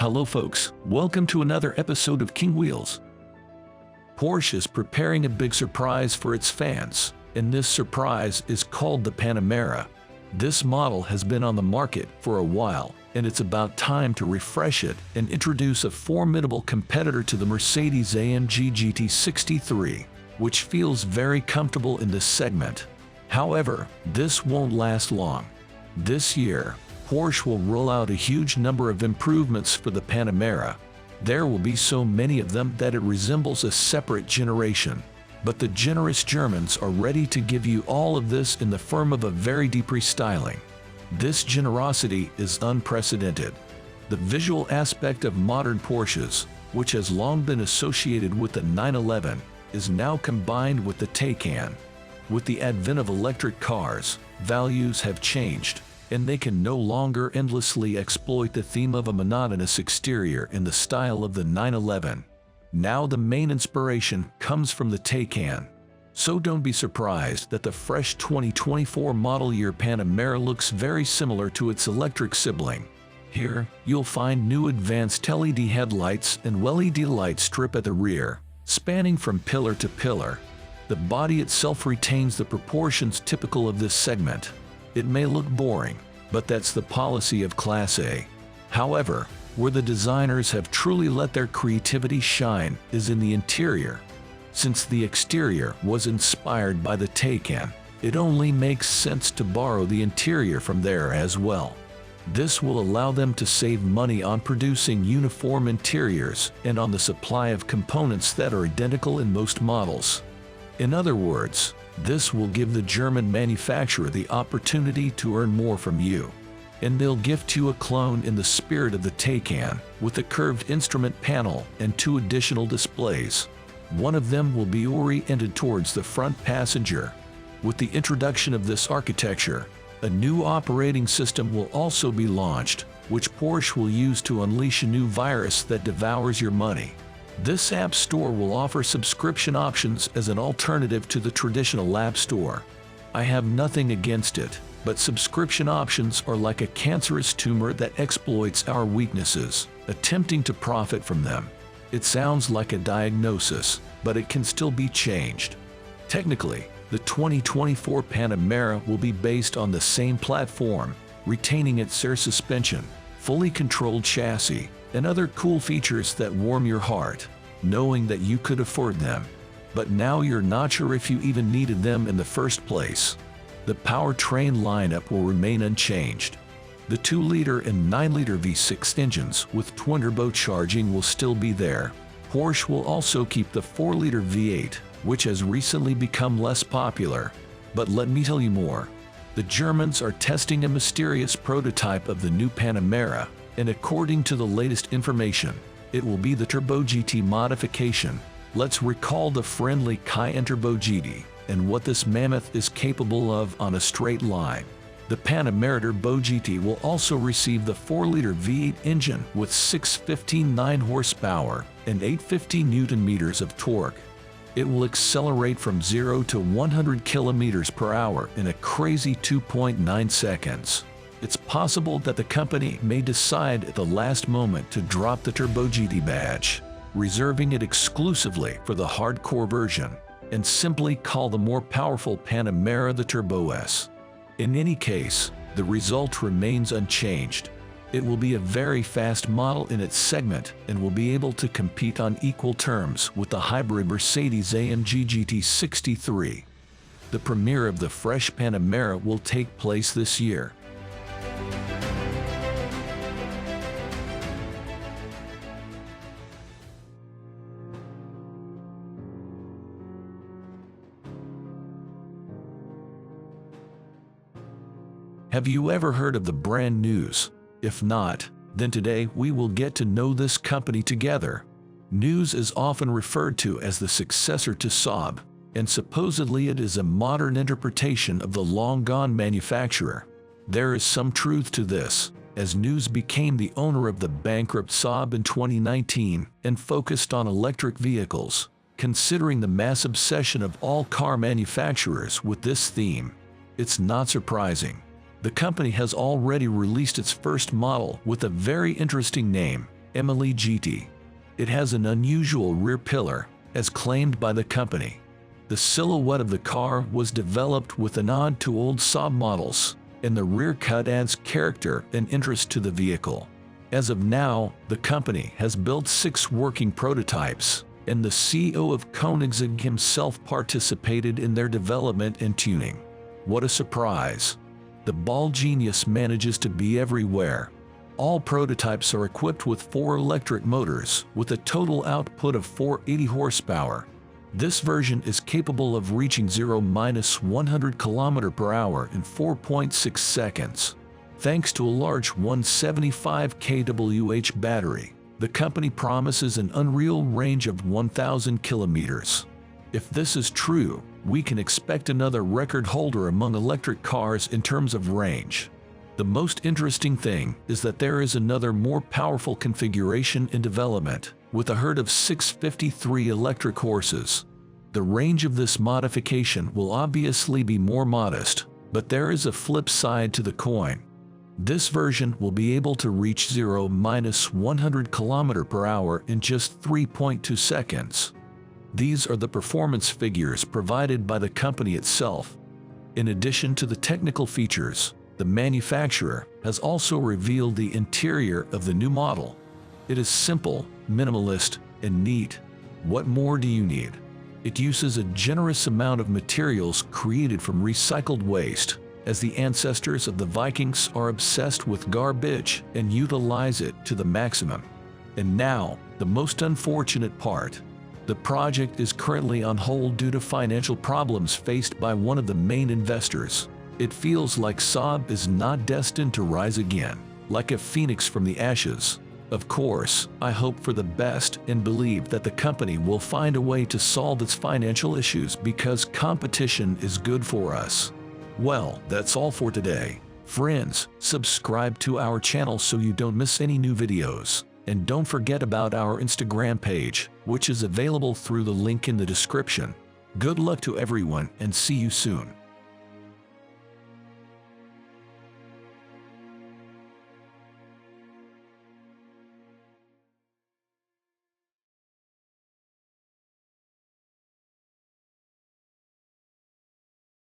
Hello folks, welcome to another episode of King Wheels. Porsche is preparing a big surprise for its fans, and this surprise is called the Panamera. This model has been on the market for a while, and it's about time to refresh it and introduce a formidable competitor to the Mercedes AMG GT63, which feels very comfortable in this segment. However, this won't last long. This year, Porsche will roll out a huge number of improvements for the Panamera. There will be so many of them that it resembles a separate generation. But the generous Germans are ready to give you all of this in the form of a very deep restyling. This generosity is unprecedented. The visual aspect of modern Porsches, which has long been associated with the 911, is now combined with the Taycan. With the advent of electric cars, values have changed, and they can no longer endlessly exploit the theme of a monotonous exterior in the style of the 911. Now the main inspiration comes from the Taycan. So don't be surprised that the fresh 2024 model year Panamera looks very similar to its electric sibling. Here, you'll find new advanced LED headlights and LED light strip at the rear, spanning from pillar to pillar. The body itself retains the proportions typical of this segment. It may look boring, but that's the policy of Class A. However, where the designers have truly let their creativity shine is in the interior. Since the exterior was inspired by the Taycan, it only makes sense to borrow the interior from there as well. This will allow them to save money on producing uniform interiors and on the supply of components that are identical in most models. In other words, this will give the German manufacturer the opportunity to earn more from you. And they'll gift you a clone in the spirit of the Taycan, with a curved instrument panel and 2 additional displays. One of them will be oriented towards the front passenger. With the introduction of this architecture, a new operating system will also be launched, which Porsche will use to unleash a new virus that devours your money. This app store will offer subscription options as an alternative to the traditional app store. I have nothing against it, but subscription options are like a cancerous tumor that exploits our weaknesses, attempting to profit from them. It sounds like a diagnosis, but it can still be changed. Technically, the 2024 Panamera will be based on the same platform, retaining its air suspension, fully controlled chassis, and other cool features that warm your heart, knowing that you could afford them. But now you're not sure if you even needed them in the first place. The powertrain lineup will remain unchanged. The 2-liter and 9-liter V6 engines with twin turbocharging will still be there. Porsche will also keep the 4-liter V8, which has recently become less popular. But let me tell you more. The Germans are testing a mysterious prototype of the new Panamera, and according to the latest information, it will be the Turbo GT modification. Let's recall the friendly Cayenne Turbo GT and what this mammoth is capable of on a straight line. The Panamera Turbo GT will also receive the 4-liter V8 engine with 615 9 horsepower and 850 Nm of torque. It will accelerate from 0 to 100 km/h in a crazy 2.9 seconds. It's possible that the company may decide at the last moment to drop the Turbo GT badge, reserving it exclusively for the hardcore version, and simply call the more powerful Panamera the Turbo S. In any case, the result remains unchanged. It will be a very fast model in its segment and will be able to compete on equal terms with the hybrid Mercedes AMG GT63. The premiere of the fresh Panamera will take place this year. Have you ever heard of the brand news? If not, then today we will get to know this company together. News is often referred to as the successor to Saab, and supposedly it is a modern interpretation of the long-gone manufacturer. There is some truth to this, as News became the owner of the bankrupt Saab in 2019 and focused on electric vehicles, considering the mass obsession of all car manufacturers with this theme. It's not surprising. The company has already released its first model with a very interesting name, AMG GT. It has an unusual rear pillar, as claimed by the company. The silhouette of the car was developed with a nod to old Saab models, and the rear cut adds character and interest to the vehicle. As of now, the company has built 6 working prototypes, and the CEO of Koenigsegg himself participated in their development and tuning. What a surprise! The ball genius manages to be everywhere. All prototypes are equipped with 4 electric motors with a total output of 480 horsepower. This version is capable of reaching 0–100 km/h in 4.6 seconds. Thanks to a large 175 kWh battery, the company promises an unreal range of 1,000 kilometers. If this is true, we can expect another record holder among electric cars in terms of range. The most interesting thing is that there is another more powerful configuration in development, with a herd of 653 electric horses. The range of this modification will obviously be more modest, but there is a flip side to the coin. This version will be able to reach 0–100 km/h in just 3.2 seconds. These are the performance figures provided by the company itself. In addition to the technical features, the manufacturer has also revealed the interior of the new model. It is simple, minimalist, and neat. What more do you need? It uses a generous amount of materials created from recycled waste, as the ancestors of the Vikings are obsessed with garbage and utilize it to the maximum. And now, the most unfortunate part. The project is currently on hold due to financial problems faced by one of the main investors. It feels like Saab is not destined to rise again, like a phoenix from the ashes. Of course, I hope for the best and believe that the company will find a way to solve its financial issues because competition is good for us. Well, that's all for today. Friends, subscribe to our channel so you don't miss any new videos. And don't forget about our Instagram page, which is available through the link in the description. Good luck to everyone and see you soon.